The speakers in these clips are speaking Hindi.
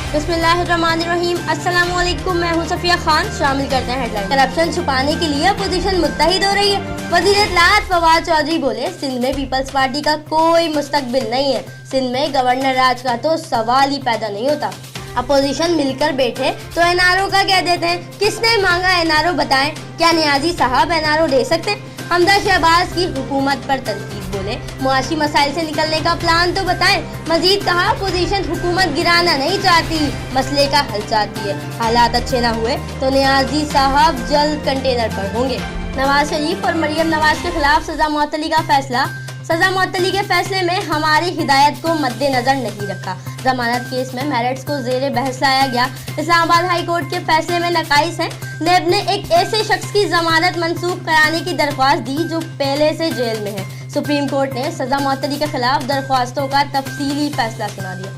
बिस्मिल्लाहिर्रहमानिर्रहीम। अस्सलाम वालेकुम, मैं हूं सफिया खान। शामिल करते हैं हेडलाइन। करप्शन छुपाने के लिए अपोजिशन मुत्तहिद हो रही है। वज़ीर इत्तलाआत फवाद चौधरी बोले, सिंध में पीपल्स पार्टी का कोई मुस्तकबिल नहीं है। सिंध में गवर्नर राज का तो सवाल ही पैदा नहीं होता। अपोजिशन मिलकर बैठे तो एनआरओ का कह देते हैं। किसने मांगा एनआरओ बताएं? क्या नियाजी साहब एनआरओ दे सकते हैं? हमदा शहबाज की हुकूमत पर तनकीद। बोले, मुआशी मसाइल से निकलने का प्लान तो बताएं। मजीद कहा, अपोजिशन हुकूमत गिराना नहीं चाहती, मसले का हल चाहती है। हालात अच्छे ना हुए तो नियाजी साहब जल्द कंटेनर पर होंगे। नवाज शरीफ और मरियम नवाज के खिलाफ सजा मुअत्तली का फैसला। सजा मुअत्तली के फैसले में हमारी हिदायत को मद्देनजर नहीं रखा। जमानत केस में मेरिट्स को जेरे बहस लाया गया। इस्लामाबाद हाई कोर्ट के फैसले में नकाइस हैं। नेब ने एक ऐसे शख्स की जमानत मंसूख कराने की दरख्वास्त दी जो पहले से जेल में है। सुप्रीम कोर्ट ने सजा मुअत्तली के खिलाफ दरख्वास्तों का तफसीली फैसला सुना दिया।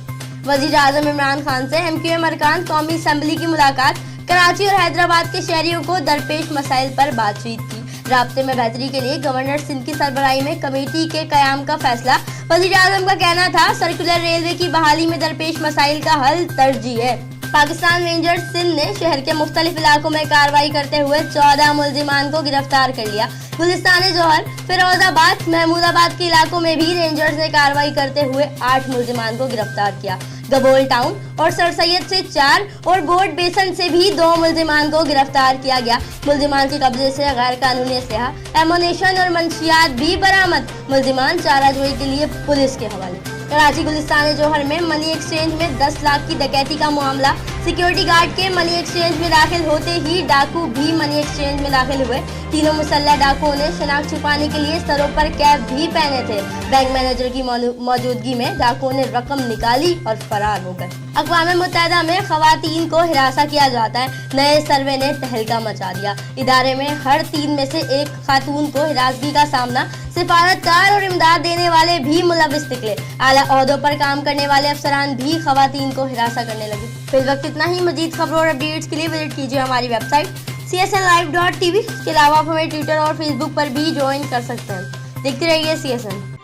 वजीर आजम इमरान खान से MQM अरकान कौमी असम्बली की मुलाकात। कराची और हैदराबाद के शहरियों को दरपेश मसाइल पर बातचीत की। राब्ते में बेहतरी के लिए गवर्नर सिंध की सरबराही में कमेटी के कयाम का फैसला। वजीर आजम का कहना था, सर्कुलर रेलवे की बहाली में दरपेश मसाइल का हल तरजीह है। पाकिस्तान रेंजर्स सिंध ने शहर के मुख्तलिफ इलाकों में कार्रवाई करते हुए 14 मुल्जिमान को गिरफ्तार कर लिया। गुलिस्तान जौहर, फिरोजाबाद, महमूदाबाद के इलाकों में भी रेंजर्स ने कार्रवाई करते हुए 8 मुल्जिमान को गिरफ्तार किया। गबोल टाउन और सर सैयद से 4 और बोर्ड बेसन से भी 2 मुल्जिमान को गिरफ्तार किया गया। मुल्जिमान के कब्जे से गैर कानूनी असलहा, एमुनेशन और मंशियात भी बरामद। मुल्जिमान चाराजोई के लिए पुलिस के हवाले। कराची गुलिस्तान जौहर में मनी एक्सचेंज में 10 लाख की डकैती का मामला। सिक्योरिटी गार्ड के मनी एक्सचेंज में दाखिल होते ही डाकू भी मनी एक्सचेंज में दाखिल हुए। तीनों मुसल्लह डाकुओं ने शनाख्त छुपाने के लिए सरों पर कैप भी पहने थे। बैंक मैनेजर की मौजूदगी में डाकुओं ने रकम निकाली और फरार हो गए। अक़वाम मुत्तहिदा में खवातीन को हिरासा किया जाता है। नए सर्वे ने तहलका मचा दिया। इदारे में हर 3 में से 1 खातून को हिरासगी का सामना। सिफारतकार और इमदाद देने वाले भी मुलविस निकले। आला ओहदों पर काम करने वाले अफसरान भी खवातीन को हिरासा करने लगे। फिर वक्त इतना ही। मजीद खबरों और अपडेट्स के लिए विजिट कीजिए हमारी वेबसाइट csnlive.tv। इसके अलावा आप हमें ट्विटर और फेसबुक पर भी ज्वाइन कर सकते हैं। देखते रहिए CSN।